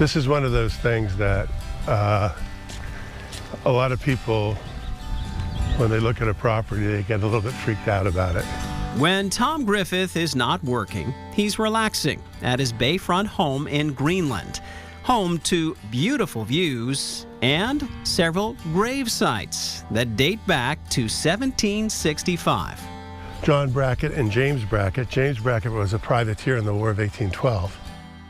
This is one of those things that a lot of people, when they look at a property, they get a little bit freaked out about it. When Tom Griffith is not working, he's relaxing at his bayfront home in Greenland, home to beautiful views and several grave sites that date back to 1765. John Brackett and James Brackett. James Brackett was a privateer in the War of 1812.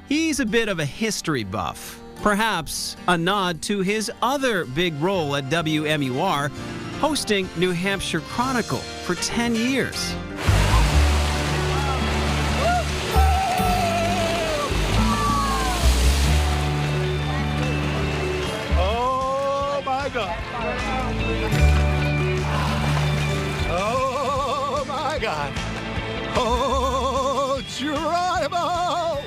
He's a bit of a history buff, perhaps a nod to his other big role at WMUR, hosting New Hampshire Chronicle for 10 years. Oh my God. Oh my God. Oh, Geronimo!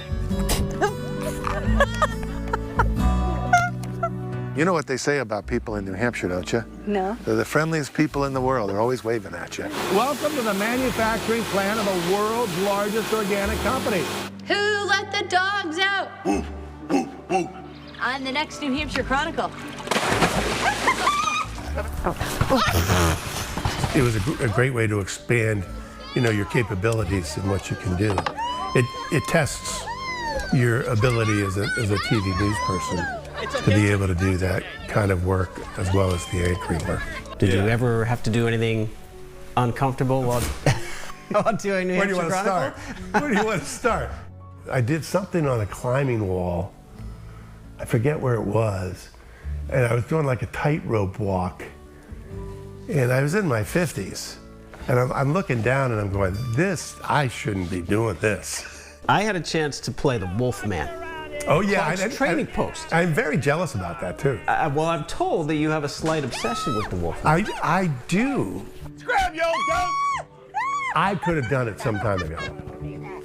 You know what they say about people in New Hampshire, don't you? No. They're the friendliest people in the world. They're always waving at you. Welcome to the manufacturing plant of the world's largest organic company. Who let the dogs out? Woo, woo, woo. On the next New Hampshire Chronicle. It was a great way to expand, your capabilities and what you can do. It tests your ability as a TV news person to be able to do that kind of work as well as the anchoring work. Did you ever have to do anything uncomfortable while doing New Hampshire Chronicle? Where do you want to start? I did something on a climbing wall. I forget where it was. And I was doing like a tightrope walk. And I was in my 50s. And I'm looking down and I'm going, I shouldn't be doing this. I had a chance to play the Wolfman. Oh yeah, training post. I'm very jealous about that too. Well, I'm told that you have a slight obsession with the Wolfman. I do. Scram, yo, goat! I could have done it some time ago.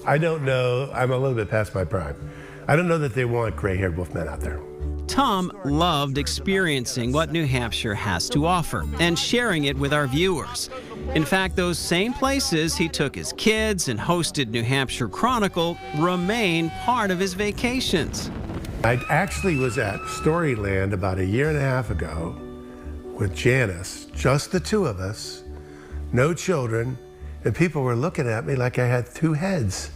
I don't know. I'm a little bit past my prime. I don't know that they want gray-haired wolfmen out there. Tom loved experiencing what New Hampshire has to offer and sharing it with our viewers. In fact, those same places he took his kids and hosted New Hampshire Chronicle remain part of his vacations. I actually was at Storyland about a year and a half ago with Janice, just the two of us, no children, and people were looking at me like I had two heads.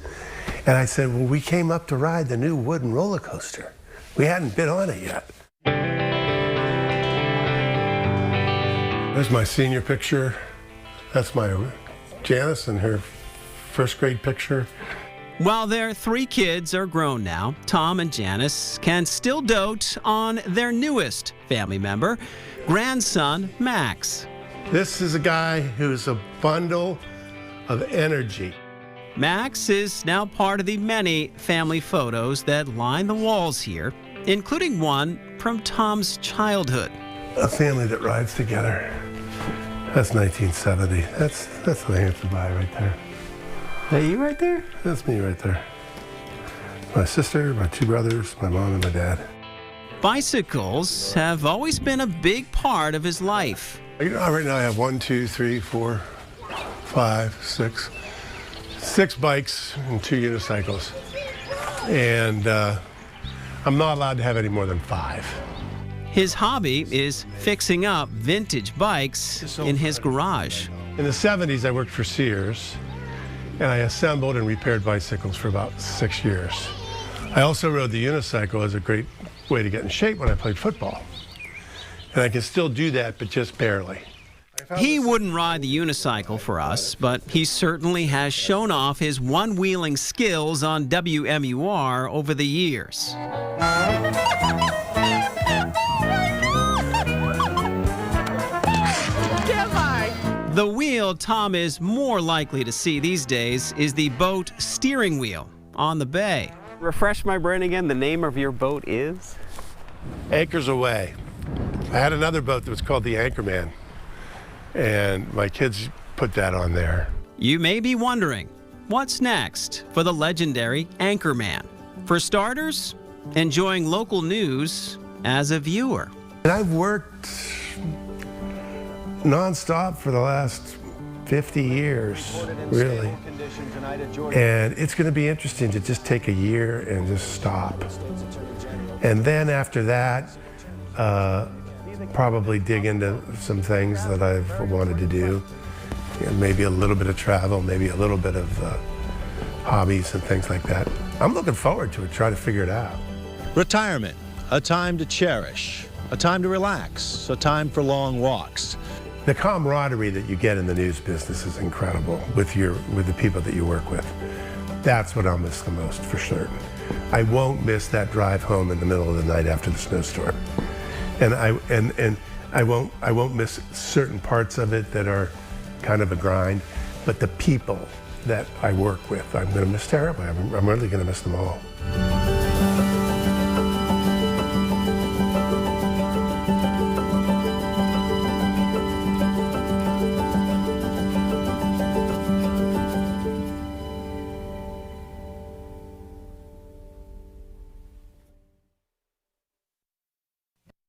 And I said, well, we came up to ride the new wooden roller coaster. We hadn't been on it yet. There's my senior picture. That's my Janice and her first grade picture. While their three kids are grown now, Tom and Janice can still dote on their newest family member, grandson Max. This is a guy who's a bundle of energy. Max is now part of the many family photos that line the walls here, including one from Tom's childhood. A family that rides together. That's 1970. That's the Hampton Bay right there. Are you right there? That's me right there. My sister, my two brothers, my mom and my dad. Bicycles have always been a big part of his life. Right now I have 1, 2, 3, 4, 5, 6. 6 bikes and 2 unicycles. And I'm not allowed to have any more than 5. His hobby is fixing up vintage bikes in his garage. In the 70s, I worked for Sears, and I assembled and repaired bicycles for about 6 years. I also rode the unicycle as a great way to get in shape when I played football. And I can still do that, but just barely. He wouldn't ride the unicycle for us, but he certainly has shown off his one-wheeling skills on WMUR over the years. The wheel Tom is more likely to see these days is the boat steering wheel on the bay. Refresh my brain again, the name of your boat is? Anchors Away. I had another boat that was called the Anchorman, and my kids put that on there. You may be wondering, what's next for the legendary Anchorman? For starters, enjoying local news as a viewer. And I've worked nonstop for the last 50 years, really. And it's going to be interesting to just take a year and just stop And then after that, probably dig into some things that I've wanted to do. And maybe a little bit of travel, maybe a little bit of hobbies and things like that. I'm looking forward to it, try to figure it out. Retirement, a time to cherish, a time to relax, a time for long walks. The camaraderie that you get in the news business is incredible with the people that you work with. That's what I'll miss the most, for certain. I won't miss that drive home in the middle of the night after the snowstorm. And I won't miss certain parts of it that are kind of a grind, but the people that I work with, I'm going to miss terribly. I'm really going to miss them all.